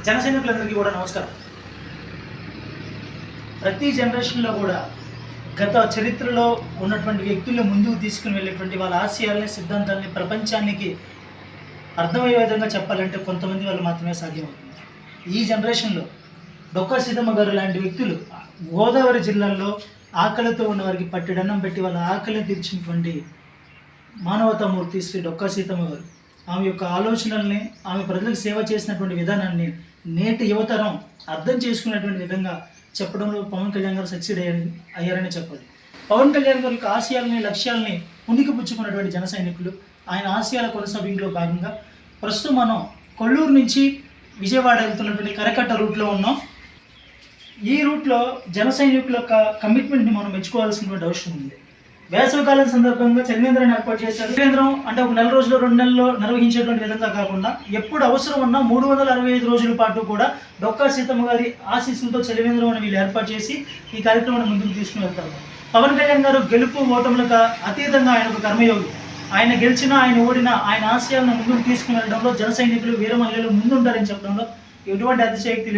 జన సైనికులందరికీ కూడా నమస్కారం. ప్రతి జనరేషన్లో కూడా గత చరిత్రలో ఉన్నటువంటి వ్యక్తుల్ని ముందుకు తీసుకుని వెళ్ళేటువంటి వాళ్ళ ఆశయాలని, సిద్ధాంతాలని ప్రపంచానికి అర్థమయ్యే విధంగా చెప్పాలంటే కొంతమంది వాళ్ళు మాత్రమే సాధ్యమవుతుంది. ఈ జనరేషన్లో డొక్కా సీతమ్మ గారు లాంటి వ్యక్తులు గోదావరి జిల్లాల్లో ఆకలితో ఉన్న వారికి పట్టెడన్నం పెట్టి వాళ్ళ ఆకలిని తీర్చినటువంటి మానవతామూర్తి శ్రీ డొక్కా సీతమ్మ గారు. ఆమె యొక్క ఆలోచనల్ని, ఆమె ప్రజలకు సేవ చేసినటువంటి విధానాన్ని నేటి యువతరం అర్థం చేసుకునేటువంటి విధంగా చెప్పడంలో పవన్ కళ్యాణ్ గారు సక్సీడ్ అయ్యారని చెప్పాలి. పవన్ కళ్యాణ్ గారి యొక్క ఆశయాలని, లక్ష్యాలని పుణికిపుచ్చుకున్నటువంటి జన సైనికులు, ఆయన ఆశయాల కొనసాగింపులో భాగంగా ప్రస్తుతం మనం కొల్లూరు నుంచి విజయవాడ వెళ్తున్నటువంటి కరకట్ట రూట్లో ఉన్నాం. ఈ రూట్లో జన సైనికుల యొక్క కమిట్మెంట్ని మనం మెచ్చుకోవాల్సినటువంటి అవసరం ఉంది. వేసవికాలం సందర్భంగా చలివేంద్రాన్ని ఏర్పాటు చేశారు. చలివేంద్రం అంటే ఒక నెల రోజులు, 2 నెలల్లో నిర్వహించేటువంటి విధంగా కాకుండా ఎప్పుడు అవసరం ఉన్నా 365 రోజుల పాటు కూడా డొక్కా సీతమ్మ గారి ఆశీస్సులతో చలివేంద్రం అని వీళ్ళు ఏర్పాటు చేసి ఈ కార్యక్రమాన్ని ముందుకు తీసుకుని వెళ్తారు. పవన్ కళ్యాణ్ గారు గెలుపు ఓటములకు అతీతంగా ఆయన ఒక కర్మయోగి. ఆయన గెలిచినా, ఆయన ఓడినా ఆయన ఆశయాలను ముందుకు తీసుకుని వెళ్ళడంలో జన సైనికులు, వీర మహిళలు ముందుంటారని చెప్పడంలో ఎటువంటి అతిశయోక్తి లేదు.